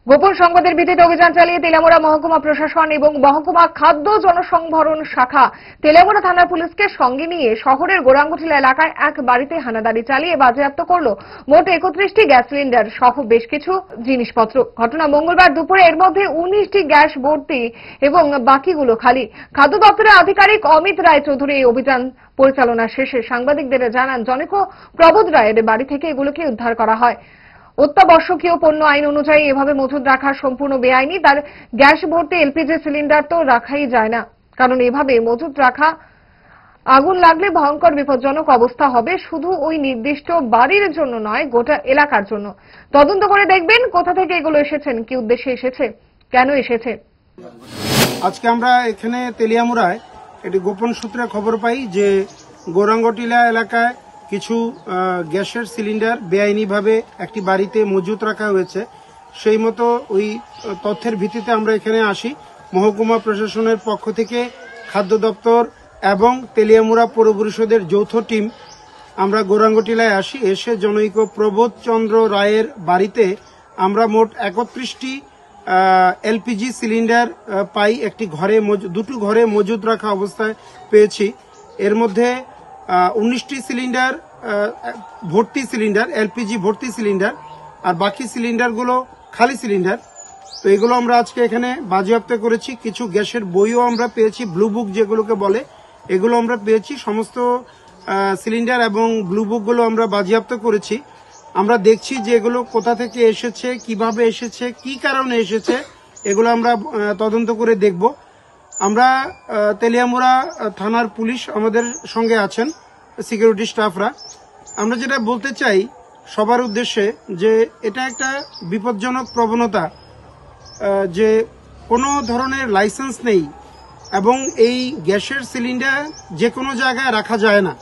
গোপন সংবাদের ভিত্তিতে অভিযান চালিয়ে তেলিয়ামুড়া মহকুমা প্রশাসন এবং মহকুমা খাদ্য জনসংভরণ শাখা তেলিয়ামুড়া থানার পুলিশকে সঙ্গে নিয়ে শহরের গোরাঙ্গটিলা এলাকায় এক বাড়িতে হানাদারি চালিয়ে বাজেয়াপ্ত করল মোট 31টি গ্যাস সিলিন্ডার সহ বেশ কিছু জিনিসপত্র। ঘটনা মঙ্গলবার দুপুরে। এর মধ্যে 19টি গ্যাস ভর্তি এবং বাকিগুলো খালি। খাদ্য দপ্তরের আধিকারিক অমিত রায় চৌধুরী এই অভিযান পরিচালনা শেষে সাংবাদিকদের জানান, জনৈক প্রবোধ রায়ের বাড়ি থেকে এগুলোকে উদ্ধার করা হয়। অত্যাবশ্যকীয় পণ্য আইন অনুযায়ী এভাবে মজুদ রাখা সম্পূর্ণ বেআইনি। তার গ্যাস ভর্তি এলপিজি সিলিন্ডার তো রাখাই যায় না, কারণ এভাবে মজুদ রাখা আগুন লাগলে ভয়ঙ্কর বিপজ্জনক অবস্থা হবে, শুধু ওই নির্দিষ্ট বাড়ির জন্য নয়, গোটা এলাকার জন্য। তদন্ত করে দেখবেন কোথা থেকে এগুলো এসেছেন, কি উদ্দেশ্যে এসেছে, কেন এসেছে। আজকে আমরা এখানে তেলিয়ামুড়ায় একটি গোপন সূত্রে খবর পাই যে গোরাঙ্গটিলা এলাকায় কিছু গ্যাসের সিলিন্ডার বেআইনিভাবে একটি বাড়িতে মজুত রাখা হয়েছে। সেই মতো ওই তথ্যের ভিত্তিতে আমরা এখানে আসি। মহকুমা প্রশাসনের পক্ষ থেকে খাদ্য দপ্তর এবং তেলিয়ামুড়া পৌর পরিষদের যৌথ টিম আমরা গোরাঙ্গটিলায় আসি। এসে জনৈক প্রবোধ চন্দ্র রায়ের বাড়িতে আমরা মোট 31টি এলপিজি সিলিন্ডার পাই। একটি ঘরে দুটো ঘরে মজুদ রাখা অবস্থায় পেয়েছি। এর মধ্যে 19টি সিলিন্ডার ভর্তি সিলিন্ডার, এলপিজি ভর্তি সিলিন্ডার, আর বাকি সিলিন্ডারগুলো খালি সিলিন্ডার। তো এগুলো আমরা আজকে এখানে বাজেয়াপ্ত করেছি। কিছু গ্যাসের বইও আমরা পেয়েছি, ব্লু বুক যেগুলোকে বলে, এগুলো আমরা পেয়েছি। সমস্ত সিলিন্ডার এবং ব্লু বুকগুলো আমরা বাজেয়াপ্ত করেছি। আমরা দেখছি যে এগুলো কোথা থেকে এসেছে, কিভাবে এসেছে, কি কারণে এসেছে, এগুলো আমরা তদন্ত করে দেখব। আমরা তেলিয়ামুড়া থানার পুলিশ আমাদের সঙ্গে আছেন, সিকিউরিটি স্টাফরা। আমরা যেটা বলতে চাই সবার উদ্দেশ্যে যে এটা একটা বিপজ্জনক প্রবণতা, যে কোনো ধরনের লাইসেন্স নেই এবং এই গ্যাসের সিলিন্ডার যে কোনো জায়গায় রাখা যায় না।